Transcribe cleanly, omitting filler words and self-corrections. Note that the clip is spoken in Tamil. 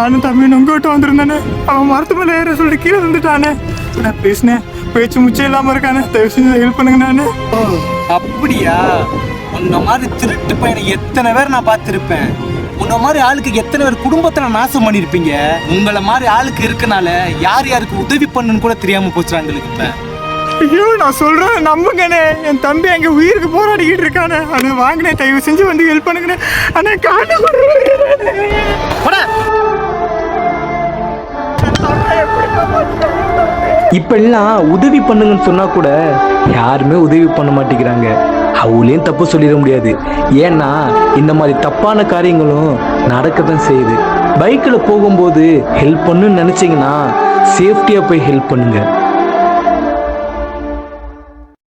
நானும் தம்பி உங்ககிட்ட வந்திருந்தானே, அவன் மரத்து மேலே ஏற சொல்லிட்டு கீழே வந்துட்டானே. நான் பேசினேன், பேச்சு முச்சே இல்லாமல் இருக்கானே, தயவு செஞ்சு ஹெல்ப் பண்ணுங்க. நானு அப்படியா? உன்ன மாதிரி திருட்டு பையனை எத்தனை பேர் நான் பார்த்துருப்பேன். உன்ன மாதிரி ஆளுக்கு எத்தனை பேர் குடும்பத்தை நான் நாசம் பண்ணியிருப்பீங்க. உங்களை மாதிரி ஆளுக்கு இருக்கனால யார் யாருக்கு உதவி பண்ணுன்னு கூட தெரியாம போச்சு எங்களுக்கு. இப்ப ஐயோ, நான் சொல்றேன் நம்புங்கண்ணே, என் தம்பி எங்க உயிருக்கு போராடிக்கிட்டு இருக்கானே. அதை வாங்கினே, தயவு செஞ்சு வந்து ஹெல்ப் பண்ணுங்கண்ணே. அண்ணே காட்டு இப்ப எல்லாம் உதவி பண்ணுங்கன்னு சொன்னா கூட யாருமே உதவி பண்ண மாட்டேங்கிறாங்க. அவளையும் தப்பு சொல்லிட முடியாது. ஏன்னா இந்த மாதிரி தப்பான காரியங்களும் நடக்கத்தான் செய்யுது. பைக்கில் போகும்போது ஹெல்ப் பண்ணுன்னு நினைச்சீங்கன்னா சேஃப்டியா போய் ஹெல்ப் பண்ணுங்க.